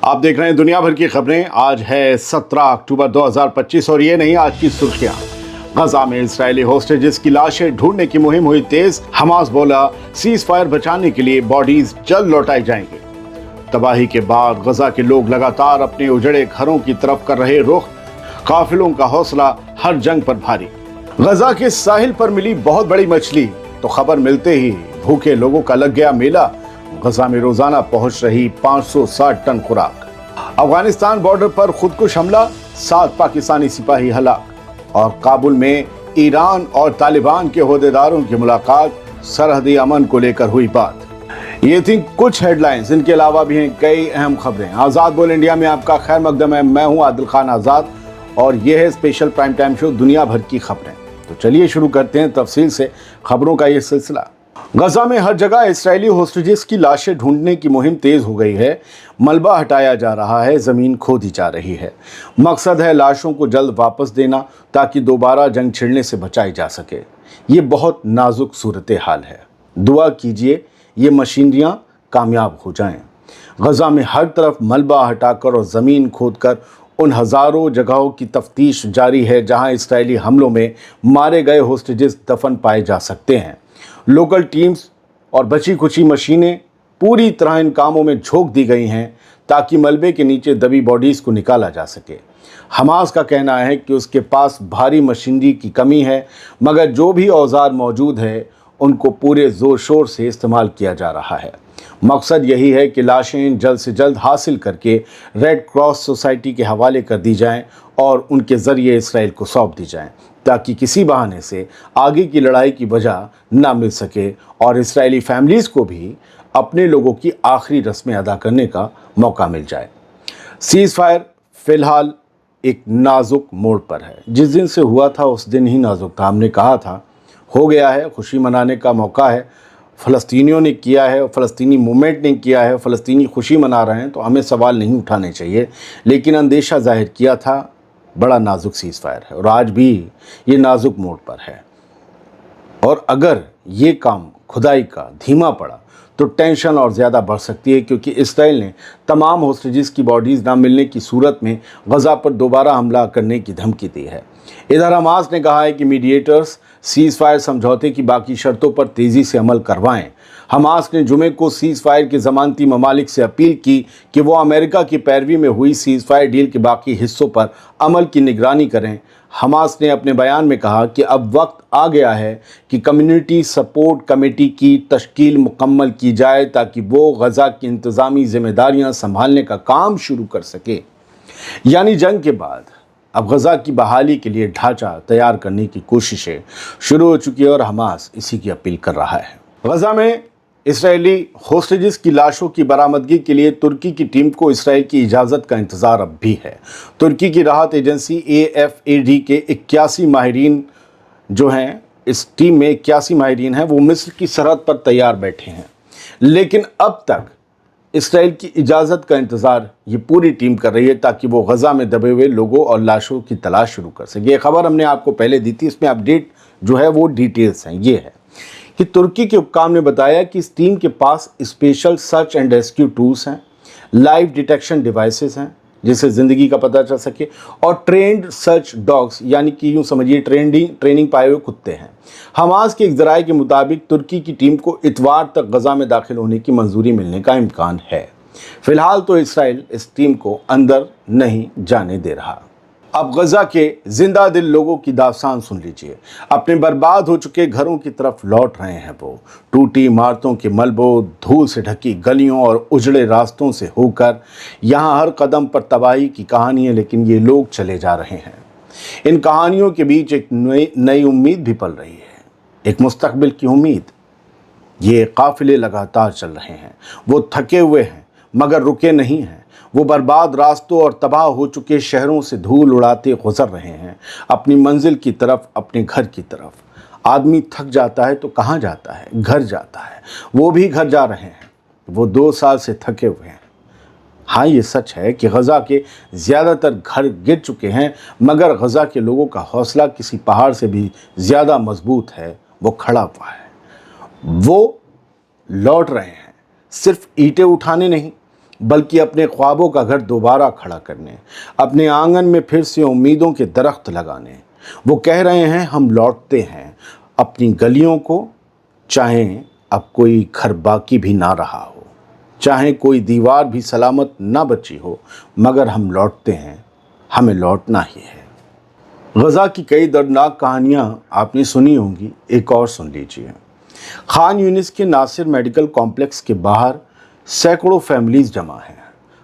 आप देख रहे हैं दुनिया भर की खबरें। आज है 17 अक्टूबर 2025 और ये नहीं आज की सुर्खियां। गजा में इस्राएली होस्टेजेस की लाशें ढूंढने की मुहिम हुई तेज। हमास बोला सीज फायर बचाने के लिए बॉडीज जल्द लौटाई जाएंगी। तबाही के बाद गजा के लोग लगातार अपने उजड़े घरों की तरफ कर रहे रुख। काफिलों का हौसला हर जंग पर भारी। गजा के साहिल पर मिली बहुत बड़ी मछली तो खबर मिलते ही भूखे लोगों का लग गया मेला। गजा में रोजाना पहुंच रही 560 टन खुराक। अफगानिस्तान बॉर्डर पर खुदकुश हमला, 7 पाकिस्तानी सिपाही हलाक। और काबुल में ईरान और तालिबान के ओहदेदारों की मुलाकात, सरहदी अमन को लेकर हुई बात। ये थी कुछ हेडलाइंस। इनके अलावा भी हैं कई अहम खबरें। आजाद बोल इंडिया में आपका खैर मकदम है। मैं हूं आदिल खान आजाद और यह है स्पेशल प्राइम टाइम शो दुनिया भर की खबरें। तो चलिए शुरू करते हैं तफसील से खबरों का ये सिलसिला। गजा में हर जगह इस्राएली होस्टेजेस की लाशें ढूंढने की मुहिम तेज हो गई है। मलबा हटाया जा रहा है, जमीन खोदी जा रही है। मकसद है लाशों को जल्द वापस देना ताकि दोबारा जंग छिड़ने से बचाई जा सके। ये बहुत नाजुक सूरत हाल है। दुआ कीजिए ये मशीनरियां कामयाब हो जाएं। गजा में हर तरफ मलबा हटाकर और ज़मीन खोदकर उन हज़ारों जगहों की तफ्तीश जारी है जहां इस्राएली हमलों में मारे गए होस्टेजेस दफन पाए जा सकते हैं। लोकल टीम्स और बची खुची मशीनें पूरी तरह इन कामों में झोंक दी गई हैं ताकि मलबे के नीचे दबी बॉडीज़ को निकाला जा सके। हमास का कहना है कि उसके पास भारी मशीनरी की कमी है, मगर जो भी औजार मौजूद है उनको पूरे ज़ोर शोर से इस्तेमाल किया जा रहा है। मकसद यही है कि लाशें जल्द से जल्द हासिल करके रेड क्रॉस सोसाइटी के हवाले कर दी जाएं और उनके ज़रिए इसराइल को सौंप दी जाएं ताकि किसी बहाने से आगे की लड़ाई की वजह ना मिल सके और इस्राएली फैमिलीज़ को भी अपने लोगों की आखिरी रस्में अदा करने का मौका मिल जाए। सीज़ फायर फ़िलहाल एक नाजुक मोड़ पर है। जिस दिन से हुआ था उस दिन ही नाजुक था। हमने कहा था हो गया है, खुशी मनाने का मौका है। फ़लस्तीनियों ने किया है, फ़लस्तीनी मूवमेंट ने किया है, फ़लस्तीनी खुशी मना रहे हैं तो हमें सवाल नहीं उठाने चाहिए। लेकिन अंदेशा जाहिर किया था बड़ा नाजुक सीज़ फायर है और आज भी ये नाजुक मोड़ पर है। और अगर ये काम खुदाई का धीमा पड़ा तो टेंशन और ज़्यादा बढ़ सकती है, क्योंकि इसराइल ने तमाम होस्टेजेस की बॉडीज़ ना मिलने की सूरत में गजा पर दोबारा हमला करने की धमकी दी है। इधर हमास ने कहा है कि मीडिएटर्स सीज़ फायर समझौते की बाकी शर्तों पर तेज़ी से अमल करवाएं। हमास ने जुमे को सीज़ फायर के ज़मानती ममालिक से अपील की कि वो अमेरिका की पैरवी में हुई सीज़ फायर डील के बाकी हिस्सों पर अमल की निगरानी करें। हमास ने अपने बयान में कहा कि अब वक्त आ गया है कि कम्युनिटी सपोर्ट कमेटी की तश्कील मुकम्मल की जाए ताकि वो गजा की इंतज़ामी ज़िम्मेदारियां संभालने का काम शुरू कर सके। यानी जंग के बाद अब गजा की बहाली के लिए ढांचा तैयार करने की कोशिशें शुरू हो चुकी है और हमास इसी की अपील कर रहा है। गजा में इसराइली होस्टेजेस की लाशों की बरामदगी के लिए तुर्की की टीम को इसराइल की इजाज़त का इंतज़ार अब भी है। तुर्की की राहत एजेंसी AFAD के 81 माहिरीन जो हैं, इस टीम में 81 माहिरीन हैं, वो मिस्र की सरहद पर तैयार बैठे हैं। लेकिन अब तक इसराइल की इजाज़त का इंतज़ार ये पूरी टीम कर रही है ताकि वो गजा में दबे हुए लोगों और लाशों की तलाश शुरू कर सके। ये खबर हमने आपको पहले दी थी, इसमें अपडेट जो है वो डिटेल्स हैं। ये है कि तुर्की के हुक्काम ने बताया कि इस टीम के पास special search and rescue tools हैं, लाइव डिटेक्शन डिवाइसेस हैं जिससे ज़िंदगी का पता चल सके, और ट्रेंड सर्च डॉग्स यानी कि यूँ समझिए ट्रेनिंग पाए हुए कुत्ते हैं। हमास के एक ज़राए के मुताबिक तुर्की की टीम को इतवार तक गजा में दाखिल होने की मंजूरी मिलने का इम्कान है। फ़िलहाल तो इसराइल इस टीम को अंदर नहीं जाने दे रहा। अब गजा के जिंदा दिल लोगों की दास्तान सुन लीजिए। अपने बर्बाद हो चुके घरों की तरफ लौट रहे हैं वो। टूटी इमारतों के मलबों, धूल से ढकी गलियों और उजड़े रास्तों से होकर यहाँ हर कदम पर तबाही की कहानी है, लेकिन ये लोग चले जा रहे हैं। इन कहानियों के बीच एक नई उम्मीद भी पल रही है, एक मुस्तकबिल की उम्मीद। ये काफिले लगातार चल रहे हैं, वो थके हुए हैं मगर रुके नहीं हैं। वो बर्बाद रास्तों और तबाह हो चुके शहरों से धूल उड़ाते गुजर रहे हैं अपनी मंजिल की तरफ, अपने घर की तरफ। आदमी थक जाता है तो कहाँ जाता है? घर जाता है। वो भी घर जा रहे हैं। वो 2 साल से थके हुए हैं। हाँ, ये सच है कि गजा के ज़्यादातर घर गिर चुके हैं, मगर गजा के लोगों का हौसला किसी पहाड़ से भी ज़्यादा मजबूत है। वो खड़ा हुआ है। वो लौट रहे हैं, सिर्फ ईंटें उठाने नहीं बल्कि अपने ख्वाबों का घर दोबारा खड़ा करने, अपने आंगन में फिर से उम्मीदों के दरख्त लगाने। वो कह रहे हैं हम लौटते हैं अपनी गलियों को, चाहे अब कोई घर बाकी भी ना रहा हो, चाहे कोई दीवार भी सलामत ना बची हो, मगर हम लौटते हैं, हमें लौटना ही है। गज़ा की कई दर्दनाक कहानियाँ आपने सुनी होंगी, एक और सुन लीजिए। खान यूनिस के नासिर मेडिकल कॉम्प्लेक्स के बाहर सैकड़ों फैमिलीज जमा हैं।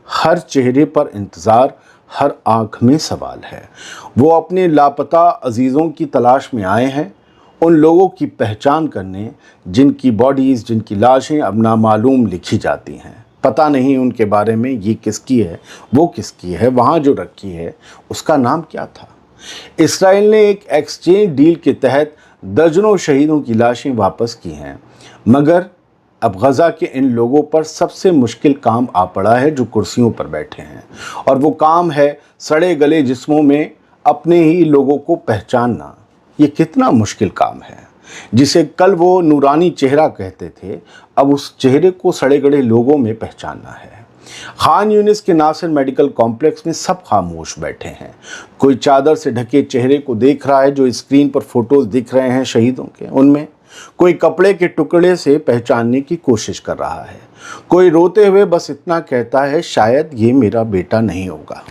हर चेहरे पर इंतज़ार, हर आंख में सवाल है। वो अपने लापता अजीज़ों की तलाश में आए हैं, उन लोगों की पहचान करने जिनकी बॉडीज़, जिनकी लाशें अब नामालूम लिखी जाती हैं। पता नहीं उनके बारे में ये किसकी है, वो किसकी है, वहाँ जो रखी है उसका नाम क्या था। इसराइल ने एक एक्सचेंज डील के तहत दर्जनों शहीदों की लाशें वापस की हैं, मगर अब गज़ा के इन लोगों पर सबसे मुश्किल काम आ पड़ा है जो कुर्सियों पर बैठे हैं, और वो काम है सड़े गले जिस्मों में अपने ही लोगों को पहचानना। ये कितना मुश्किल काम है, जिसे कल वो नूरानी चेहरा कहते थे, अब उस चेहरे को सड़े गले लोगों में पहचानना है। खान यूनिस के नासिर मेडिकल कॉम्प्लेक्स में सब खामोश बैठे हैं। कोई चादर से ढके चेहरे को देख रहा है जो स्क्रीन पर फोटोज दिख रहे हैं शहीदों के, उनमें कोई कपड़े के टुकड़े से पहचानने की कोशिश कर रहा है। कोई रोते हुए बस इतना कहता है, शायद ये मेरा बेटा नहीं होगा।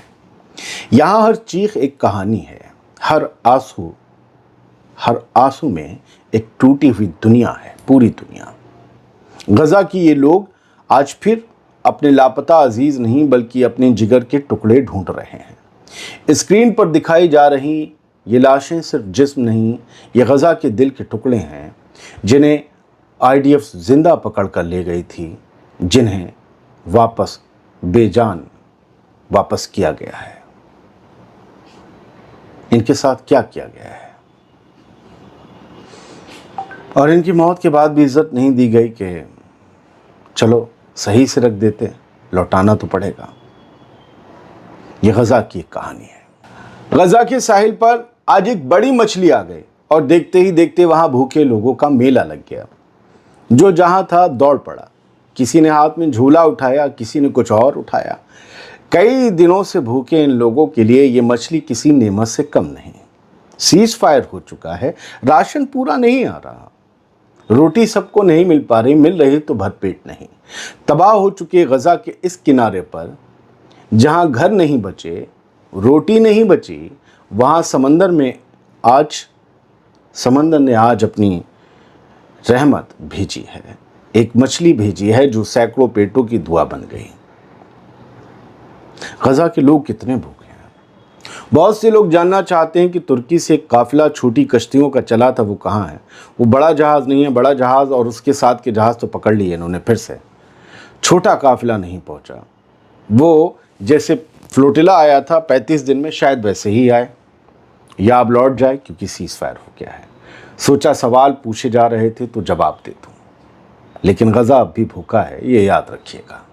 यहाँ हर चीख एक कहानी है, हर आंसू में एक टूटी हुई दुनिया है, पूरी दुनिया। गज़ा की ये लोग आज फिर अपने लापता अजीज़ नहीं बल्कि अपने जिगर के टुकड़े ढूंढ रहे हैं। स्क्रीन पर दिखाई जा रही ये लाशें सिर्फ जिस्म नहीं, ये गज़ा के दिल के टुकड़े हैं जिन्हें IDF जिंदा पकड़ कर ले गई थी, जिन्हें वापस बेजान वापस किया गया है। इनके साथ क्या किया गया है, और इनकी मौत के बाद भी इज्जत नहीं दी गई कि चलो सही से रख देते, लौटाना तो पड़ेगा। ये गज़ा की एक कहानी है। गज़ा के साहिल पर आज एक बड़ी मछली आ गई और देखते ही देखते वहां भूखे लोगों का मेला लग गया। जो जहां था दौड़ पड़ा, किसी ने हाथ में झूला उठाया, किसी ने कुछ और उठाया। कई दिनों से भूखे इन लोगों के लिए ये मछली किसी नेमत से कम नहीं। सीज फायर हो चुका है, राशन पूरा नहीं आ रहा, रोटी सबको नहीं मिल पा रही, मिल रही तो भरपेट नहीं। तबाह हो चुके गज़ा के इस किनारे पर जहां घर नहीं बचे, रोटी नहीं बची, वहां समंदर ने आज अपनी रहमत भेजी है। एक मछली भेजी है जो सैकड़ों पेटों की दुआ बन गई। गज़ा के लोग कितने भूखे हैं। बहुत से लोग जानना चाहते हैं कि तुर्की से एक काफिला छोटी कश्तियों का चला था, वो कहाँ है। वो बड़ा जहाज़ नहीं है, बड़ा जहाज़ और उसके साथ के जहाज़ तो पकड़ लिए इन्होंने फिर से। छोटा काफिला नहीं पहुंचा। वो जैसे फ्लोटिला आया था 35 दिन में, शायद वैसे ही आए या अब लौट जाए, क्योंकि सीज फायर हो गया है। सोचा सवाल पूछे जा रहे थे तो जवाब दे दूं, लेकिन गज़ा अब भी भूखा है, ये याद रखिएगा।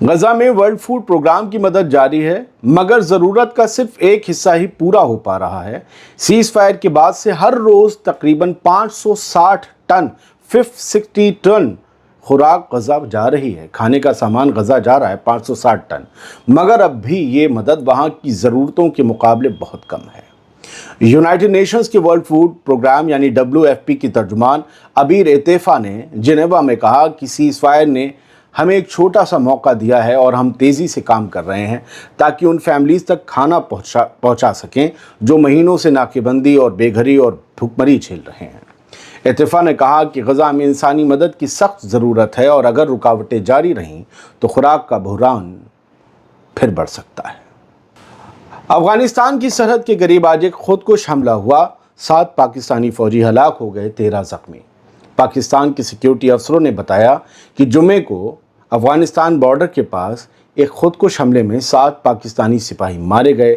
गज़ा में वर्ल्ड फूड प्रोग्राम की मदद जारी है, मगर ज़रूरत का सिर्फ एक हिस्सा ही पूरा हो पा रहा है। सीज फायर के बाद से हर रोज़ तकरीबन 560 टन 560 टन खुराक गज़ा जा रही है, खाने का सामान गज़ा जा रहा है 560 टन, मगर अब भी ये मदद वहाँ की ज़रूरतों के मुकाबले बहुत कम है। यूनाइटेड नेशंस के वर्ल्ड फूड प्रोग्राम यानी WFP की तर्जुमान अबीर एतेफा ने जिनेवा में कहा कि सीज फायर ने हमें एक छोटा सा मौका दिया है और हम तेज़ी से काम कर रहे हैं ताकि उन फैमिलीज़ तक खाना पहुंचा सकें जो महीनों से नाकेबंदी और बेघरी और भुखमरी झेल रहे हैं। एतेफा ने कहा कि गज़ा में इंसानी मदद की सख्त ज़रूरत है और अगर रुकावटें जारी रहीं तो खुराक का बहरान फिर बढ़ सकता है। अफ़गानिस्तान की सरहद के करीब आज एक खुदकुश हमला हुआ, 7 पाकिस्तानी फ़ौजी हलाक हो गए, 13 ज़ख्मी। पाकिस्तान के सिक्योरिटी अफसरों ने बताया कि जुमे को अफ़गानिस्तान बॉर्डर के पास एक खुदकुश हमले में 7 पाकिस्तानी सिपाही मारे गए,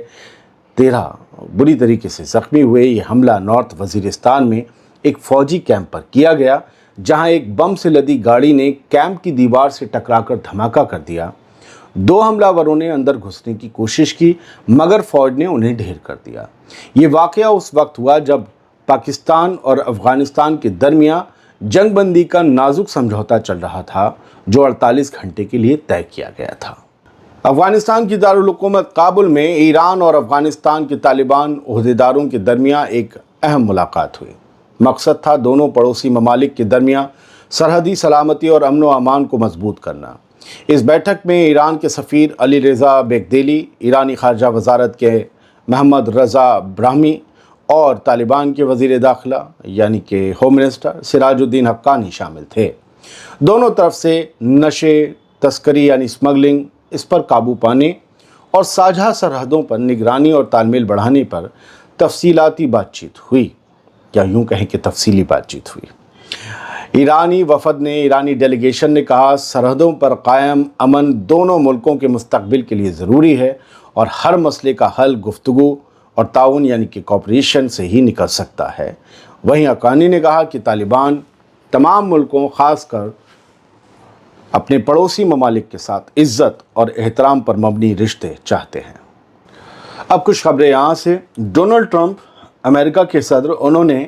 13 बुरी तरीके से ज़ख्मी हुए। ये हमला नॉर्थ वज़ीरिस्तान में एक फ़ौजी कैंप पर किया गया, जहां एक बम से लदी गाड़ी ने कैंप की दीवार से टकराकर धमाका कर दिया। 2 हमलावरों ने अंदर घुसने की कोशिश की, मगर फ़ौज ने उन्हें ढेर कर दिया। ये वाक़या उस वक्त हुआ जब पाकिस्तान और अफ़गानिस्तान के दरमियान जंगबंदी का नाजुक समझौता चल रहा था, जो 48 घंटे के लिए तय किया गया था। افغانستان کی دارالحکومت کابل میں ایران اور افغانستان کے طالبان عہدیداروں کے درمیان ایک اہم ملاقات ہوئی۔ مقصد تھا دونوں پڑوسی ممالک کے درمیان سرحدی سلامتی اور امن و امان کو مضبوط کرنا۔ اس بیٹھک میں ایران کے سفیر علی رضا بیگدیلی، ایرانی خارجہ وزارت کے محمد رضا براہمی اور طالبان کے وزیر داخلہ یعنی کہ ہوم منسٹر سراج الدین حقانی شامل تھے۔ دونوں طرف سے نشے، تسکری یعنی اسمگلنگ، اس پر قابو پانے اور ساجھا سرحدوں پر نگرانی اور تال میل بڑھانے پر تفصیلاتی بات چیت ہوئی، یا یوں کہیں کہ تفصیلی بات چیت ہوئی۔ ایرانی ڈیلیگیشن نے کہا سرحدوں پر قائم امن دونوں ملکوں کے مستقبل کے لیے ضروری ہے اور ہر مسئلے کا حل گفتگو اور تعاون یعنی کہ کوآپریشن سے ہی نکل سکتا ہے۔ وہیں حقانی نے کہا کہ طالبان تمام ملکوں خاص کر اپنے پڑوسی ممالک کے ساتھ عزت اور احترام پر مبنی رشتے چاہتے ہیں۔ اب کچھ خبریں یہاں سے۔ ڈونلڈ ٹرمپ امریکہ کے صدر، انہوں نے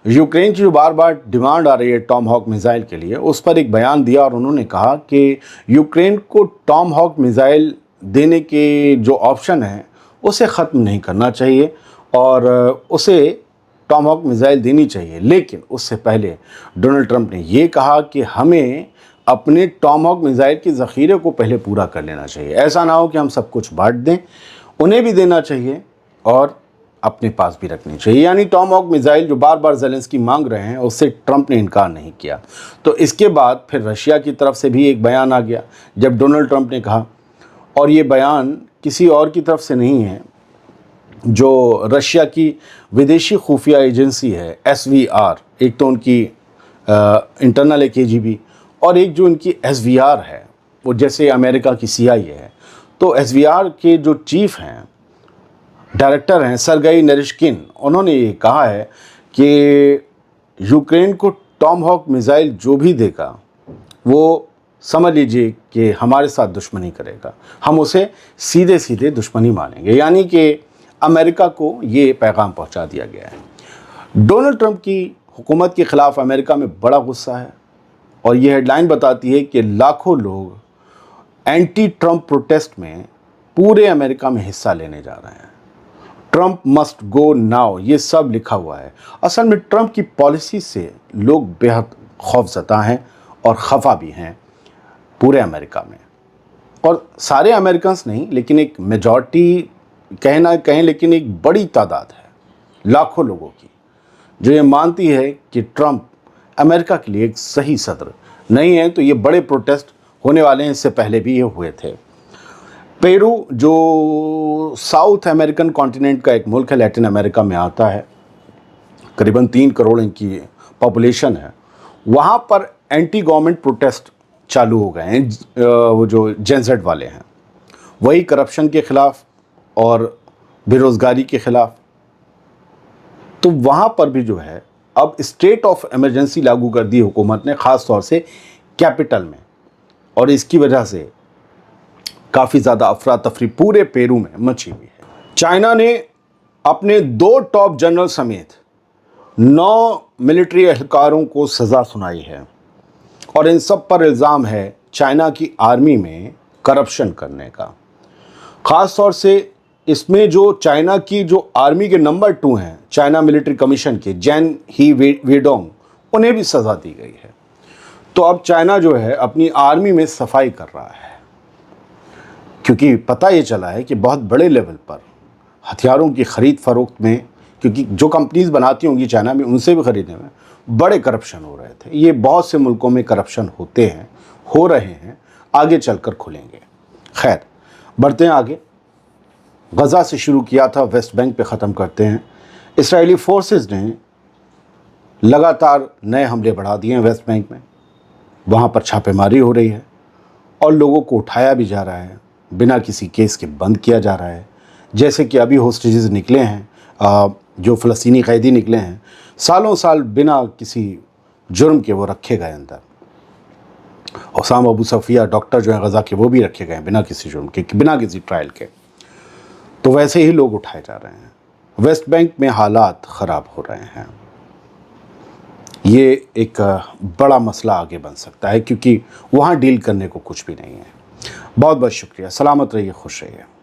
یوکرین کی جو بار بار ڈیمانڈ آ رہی ہے ٹام ہاک میزائل کے لیے، اس پر ایک بیان دیا اور انہوں نے کہا کہ یوکرین کو ٹام ہاک میزائل دینے کے جو آپشن ہے اسے ختم نہیں کرنا چاہیے اور اسے ٹام ہاک میزائل دینی چاہیے، لیکن اس سے پہلے ڈونلڈ ٹرمپ نے یہ کہا کہ ہمیں اپنے ٹام ہاک میزائل کے ذخیرے کو پہلے پورا کر لینا چاہیے۔ ایسا نہ ہو کہ ہم سب کچھ بانٹ دیں، انہیں بھی دینا چاہیے اور اپنے پاس بھی رکھنی چاہیے۔ یعنی ٹام ہاک میزائل جو بار بار زیلنسکی مانگ رہے ہیں اس سے ٹرمپ نے انکار نہیں کیا۔ تو اس کے بعد پھر رشیا کی طرف سے بھی ایک بیان آ گیا جب ڈونلڈ ٹرمپ نے کہا، اور یہ بیان کسی اور کی طرف سے نہیں ہے، جو رشیا کی ودیشی خفیہ ایجنسی ہے SVR، ایک تو ان کی انٹرنل ہے KGB اور ایک جو ان کی SVR ہے، وہ جیسے امریکہ کی CIA ہے، تو SVR کے جو چیف ہیں، ڈائریکٹر ہیں سرگئی نریشکن، انہوں نے یہ کہا ہے کہ یوکرین کو ٹام ہاک میزائل جو بھی دے گا وہ سمجھ لیجئے کہ ہمارے ساتھ دشمنی کرے گا، ہم اسے سیدھے سیدھے دشمنی مانیں گے۔ یعنی کہ امریکہ کو یہ پیغام پہنچا دیا گیا ہے۔ ڈونلڈ ٹرمپ کی حکومت کے خلاف امریکہ میں بڑا غصہ ہے اور یہ ہیڈ لائن بتاتی ہے کہ لاکھوں لوگ اینٹی ٹرمپ پروٹیسٹ میں پورے امریکہ میں حصہ لینے جا رہے ہیں۔ ٹرمپ مسٹ گو ناؤ، یہ سب لکھا ہوا ہے۔ اصل میں ٹرمپ کی پالیسی سے لوگ بہت خوف زدہ ہیں اور خفا بھی ہیں پورے امریکہ میں، اور سارے امریکنز نہیں لیکن ایک میجورٹی کہیں لیکن ایک بڑی تعداد ہے لاکھوں لوگوں کی جو یہ مانتی ہے کہ ٹرمپ امریکہ کے لیے ایک صحیح صدر نہیں ہے۔ تو یہ بڑے پروٹیسٹ ہونے والے ہیں، اس سے پہلے بھی یہ ہوئے تھے۔ پیرو جو ساؤتھ امریکن کانٹیننٹ کا ایک ملک ہے، لیٹن امریکہ میں آتا ہے، قریباً 3 کروڑ ان کی پاپولیشن ہے، وہاں پر اینٹی گورنمنٹ پروٹیسٹ چالو ہو گئے ہیں، وہ جو جین زیڈ والے ہیں، وہی کرپشن کے خلاف اور بے روزگاری کے خلاف۔ تو وہاں پر بھی جو ہے اب اسٹیٹ آف ایمرجنسی لاگو کر دی حکومت نے، خاص طور سے کیپٹل میں، اور اس کی وجہ سے کافی زیادہ افراتفری پورے پیرو میں مچی ہوئی ہے۔ چائنا نے اپنے 2 ٹاپ جنرل سمیت 9 ملٹری اہلکاروں کو سزا سنائی ہے اور ان سب پر الزام ہے چائنا کی آرمی میں کرپشن کرنے کا۔ خاص طور سے اس میں جو چائنا کی جو آرمی کے نمبر 2 ہیں چائنا ملٹری کمیشن کے، جین ہی ویڈونگ، انہیں بھی سزا دی گئی ہے۔ تو اب چائنا جو ہے اپنی آرمی میں صفائی کر رہا ہے، کیونکہ پتہ یہ چلا ہے کہ بہت بڑے لیول پر ہتھیاروں کی خرید فروخت میں، کیونکہ جو کمپنیز بناتی ہوں گی چائنا میں ان سے بھی خریدنے میں بڑے کرپشن ہو رہے تھے۔ یہ بہت سے ملکوں میں کرپشن ہوتے ہیں، ہو رہے ہیں، آگے چل کر کھلیں گے۔ خیر، بڑھتے ہیں آگے۔ غزہ سے شروع کیا تھا، ویسٹ بینک پہ ختم کرتے ہیں۔ اسرائیلی فورسز نے لگاتار نئے حملے بڑھا دیے ہیں ویسٹ بینک میں، وہاں پر چھاپے ماری ہو رہی ہے اور لوگوں کو اٹھایا بھی جا رہا ہے، بنا کسی کیس کے بند کیا جا رہا ہے۔ جیسے کہ ابھی ہوسٹیجز نکلے ہیں، جو فلسطینی قیدی نکلے ہیں، سالوں سال بنا کسی جرم کے وہ رکھے گئے اندر۔ اسامہ ابو صفیہ ڈاکٹر جو ہیں غزہ کے، وہ بھی رکھے گئے ہیں بنا کسی جرم کے، بنا کسی ٹرائل کے۔ تو ویسے ہی لوگ اٹھائے جا رہے ہیں۔ ویسٹ بینک میں حالات خراب ہو رہے ہیں۔ یہ ایک بڑا مسئلہ آگے بن سکتا ہے کیونکہ وہاں ڈیل کرنے کو کچھ بھی نہیں ہے۔ بہت بہت شکریہ، سلامت رہیے، خوش رہیے۔